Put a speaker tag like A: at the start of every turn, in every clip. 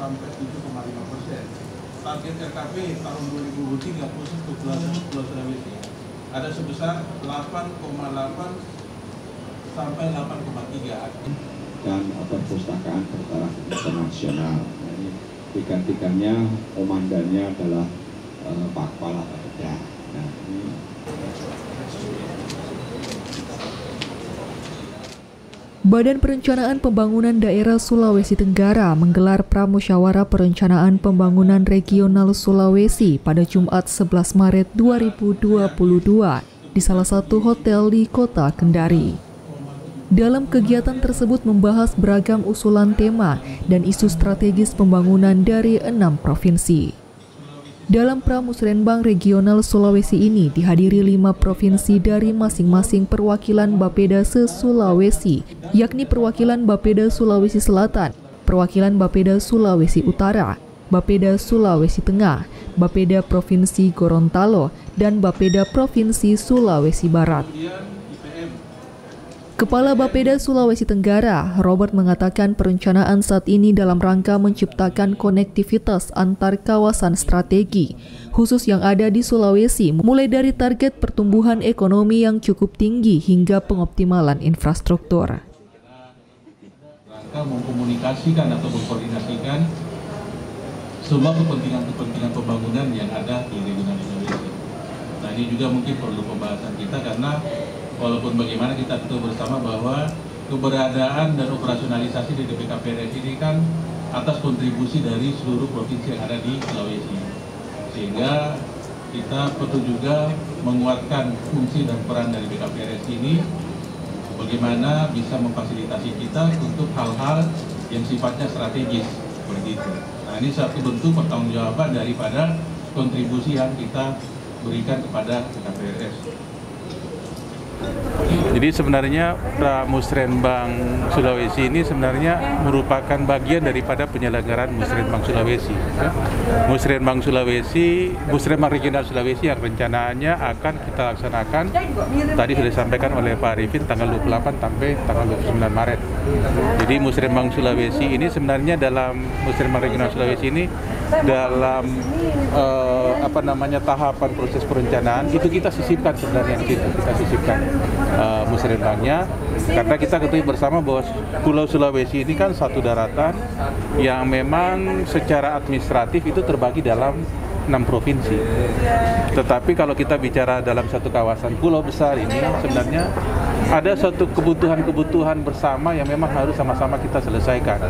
A: sampai 7,5%. Target RKP tahun 2030 untuk Pulau Sulawesi ada sebesar 8,8 sampai 8,3.
B: Dan perpustakaan bertaraf internasional. Ini tiga-tiganya komandannya adalah Pak Kepala Bapeda. Nah, ini
C: Badan Perencanaan Pembangunan Daerah Sulawesi Tenggara menggelar Pramusyawarah Perencanaan Pembangunan Regional Sulawesi pada Jumat 11 Maret 2022 di salah satu hotel di Kota Kendari. Dalam kegiatan tersebut membahas beragam usulan tema dan isu strategis pembangunan dari 6 provinsi. Dalam Pramusrenbang Regional Sulawesi ini dihadiri 5 provinsi dari masing-masing perwakilan Bapeda se-Sulawesi, yakni perwakilan Bapeda Sulawesi Selatan, perwakilan Bapeda Sulawesi Utara, Bapeda Sulawesi Tengah, Bapeda Provinsi Gorontalo, dan Bapeda Provinsi Sulawesi Barat. Kepala Bapeda Sulawesi Tenggara, Robert mengatakan perencanaan saat ini dalam rangka menciptakan konektivitas antar kawasan strategi, khusus yang ada di Sulawesi, mulai dari target pertumbuhan ekonomi yang cukup tinggi hingga pengoptimalan infrastruktur.
A: Rangka mengkomunikasikan atau mengkoordinasikan semua kepentingan pembangunan yang ada di regional Sulawesi. Nah, ini juga mungkin perlu pembahasan kita karena walaupun bagaimana kita tahu bersama bahwa keberadaan dan operasionalisasi di DPKPRS ini kan atas kontribusi dari seluruh provinsi yang ada di Sulawesi. Sehingga kita perlu juga menguatkan fungsi dan peran dari BKPRS ini, bagaimana bisa memfasilitasi kita untuk hal-hal yang sifatnya strategis, seperti itu. Nah, ini satu bentuk pertanggungjawaban daripada kontribusi yang kita berikan kepada BKPRS.
D: Jadi sebenarnya Pramusrenbang Sulawesi ini sebenarnya merupakan bagian daripada penyelenggaraan Musrenbang Sulawesi. Musrenbang Sulawesi, Musrenbang Regional Sulawesi yang rencananya akan kita laksanakan, tadi sudah disampaikan oleh Pak Arifin, tanggal 28 sampai tanggal 29 Maret. Jadi Musrenbang Sulawesi ini sebenarnya dalam Musrenbang Regional Sulawesi ini dalam tahapan proses perencanaan itu kita sisipkan sebenarnya di situ, kita sisipkan musrenbangnya karena kita ketahui bersama bahwa Pulau Sulawesi ini kan satu daratan yang memang secara administratif itu terbagi dalam 6 provinsi. Tetapi kalau kita bicara dalam satu kawasan pulau besar ini sebenarnya ada suatu kebutuhan bersama yang memang harus sama-sama kita selesaikan,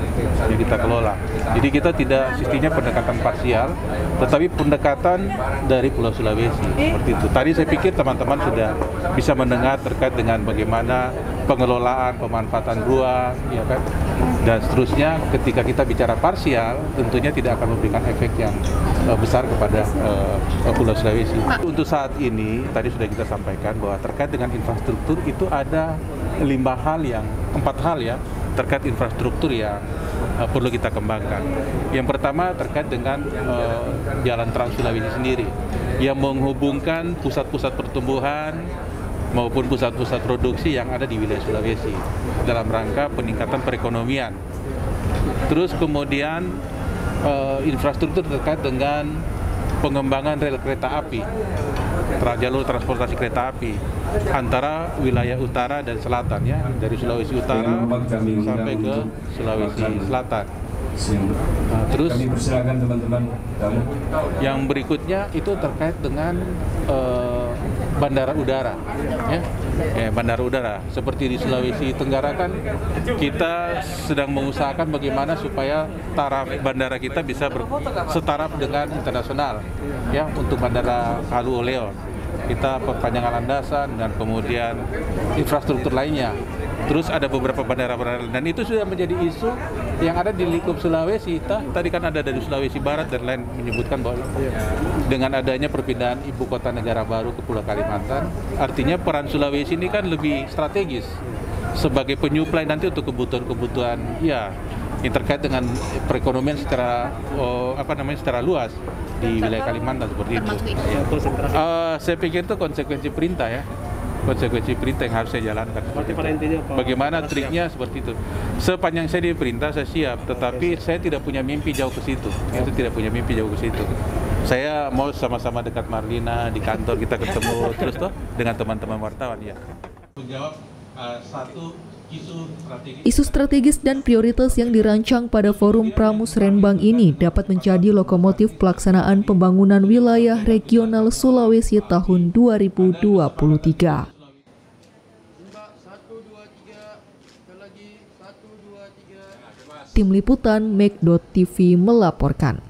D: yang kita kelola. Jadi kita tidak sistemnya pendekatan parsial, tetapi pendekatan dari Pulau Sulawesi, seperti itu. Tadi saya pikir teman-teman sudah bisa mendengar terkait dengan bagaimana pengelolaan, pemanfaatan ruang, ya kan, dan seterusnya. Ketika kita bicara parsial, tentunya tidak akan memberikan efek yang besar kepada Pulau Sulawesi. Untuk saat ini, tadi sudah kita sampaikan bahwa terkait dengan infrastruktur itu ada 4 hal ya, terkait infrastruktur yang perlu kita kembangkan. Yang pertama terkait dengan Jalan Trans Sulawesi sendiri, yang menghubungkan pusat-pusat pertumbuhan maupun pusat-pusat produksi yang ada di wilayah Sulawesi dalam rangka peningkatan perekonomian. Terus kemudian infrastruktur terkait dengan pengembangan rel kereta api, jalur transportasi kereta api antara wilayah utara dan selatan, ya, dari Sulawesi Utara sampai ke Sulawesi Selatan. Terus yang berikutnya itu terkait dengan bandara udara, ya. Bandara udara seperti di Sulawesi Tenggara kan kita sedang mengusahakan bagaimana supaya taraf bandara kita bisa setaraf dengan internasional, ya, untuk bandara Halu Oleo. Kita perpanjangan landasan dan kemudian infrastruktur lainnya. Terus ada beberapa bandara-bandara dan itu sudah menjadi isu yang ada di lingkup Sulawesi. Tadi kan ada dari Sulawesi Barat dan lain menyebutkan bahwa dengan adanya perpindahan ibu kota negara baru ke Pulau Kalimantan, artinya peran Sulawesi ini kan lebih strategis sebagai penyuplai nanti untuk kebutuhan ya yang terkait dengan perekonomian secara secara luas di wilayah Kalimantan seperti itu. Saya pikir itu konsekuensi perintah, ya. konsekuensi perintah yang harus saya jalankan.
E: Berarti pada intinya
D: Bagaimana triknya seperti itu. Sepanjang saya diperintah saya siap, tetapi saya tidak punya mimpi jauh ke situ. Itu tidak punya mimpi jauh ke situ. Saya mau sama-sama dekat Marlina di kantor, kita ketemu terus toh dengan teman-teman wartawan ya.
A: Menjawab satu
C: Isu strategis dan prioritas yang dirancang pada Forum Pramusrenbang ini dapat menjadi lokomotif pelaksanaan pembangunan wilayah regional Sulawesi tahun 2023. Tim Liputan Make.TV melaporkan.